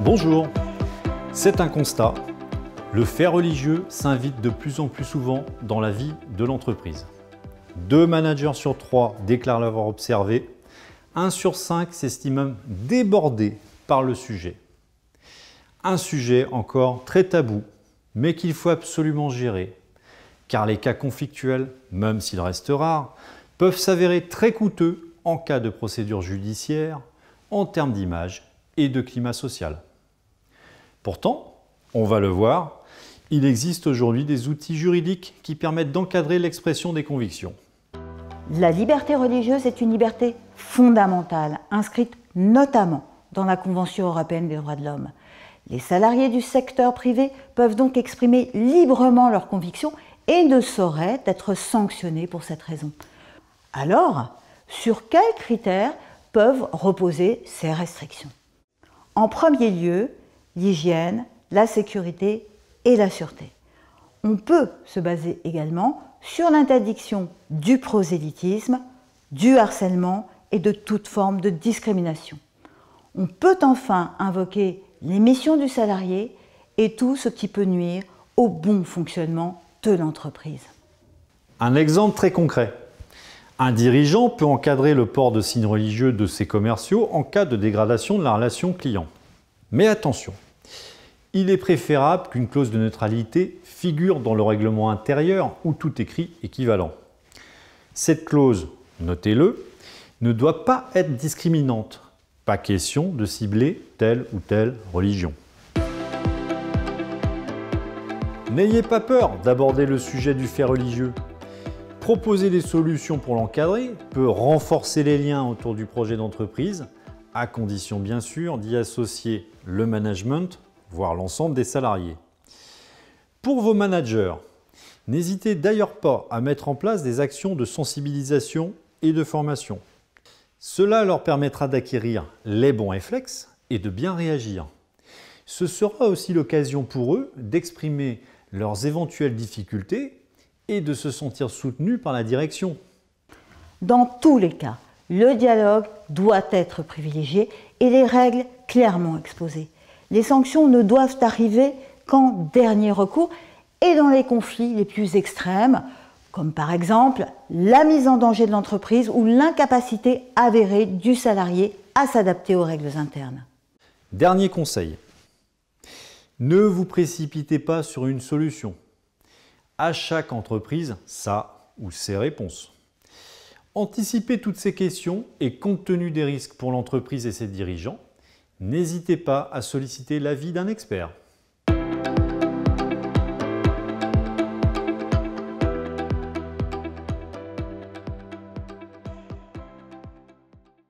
Bonjour, c'est un constat. Le fait religieux s'invite de plus en plus souvent dans la vie de l'entreprise. 2 managers sur 3 déclarent l'avoir observé. 1 sur 5 s'estime même débordé par le sujet. Un sujet encore très tabou, mais qu'il faut absolument gérer, car les cas conflictuels, même s'ils restent rares, peuvent s'avérer très coûteux en cas de procédure judiciaire, en termes d'image et de climat social. Pourtant, on va le voir, il existe aujourd'hui des outils juridiques qui permettent d'encadrer l'expression des convictions. La liberté religieuse est une liberté fondamentale, inscrite notamment dans la Convention européenne des droits de l'homme. Les salariés du secteur privé peuvent donc exprimer librement leurs convictions et ne sauraient être sanctionnés pour cette raison. Alors, sur quels critères peuvent reposer ces restrictions? En premier lieu, l'hygiène, la sécurité et la sûreté. On peut se baser également sur l'interdiction du prosélytisme, du harcèlement et de toute forme de discrimination. On peut enfin invoquer les missions du salarié et tout ce qui peut nuire au bon fonctionnement de l'entreprise. Un exemple très concret. Un dirigeant peut encadrer le port de signes religieux de ses commerciaux en cas de dégradation de la relation client. Mais attention, il est préférable qu'une clause de neutralité figure dans le règlement intérieur où tout écrit équivalent. Cette clause, notez-le, ne doit pas être discriminante. Pas question de cibler telle ou telle religion. N'ayez pas peur d'aborder le sujet du fait religieux. Proposer des solutions pour l'encadrer peut renforcer les liens autour du projet d'entreprise, à condition bien sûr d'y associer le management, voire l'ensemble des salariés. Pour vos managers, n'hésitez d'ailleurs pas à mettre en place des actions de sensibilisation et de formation. Cela leur permettra d'acquérir les bons réflexes et de bien réagir. Ce sera aussi l'occasion pour eux d'exprimer leurs éventuelles difficultés et de se sentir soutenus par la direction. Dans tous les cas, le dialogue doit être privilégié et les règles clairement exposées. Les sanctions ne doivent arriver qu'en dernier recours et dans les conflits les plus extrêmes, comme par exemple la mise en danger de l'entreprise ou l'incapacité avérée du salarié à s'adapter aux règles internes. Dernier conseil, ne vous précipitez pas sur une solution. À chaque entreprise, sa ou ses réponses. Anticipez toutes ces questions et compte tenu des risques pour l'entreprise et ses dirigeants, n'hésitez pas à solliciter l'avis d'un expert.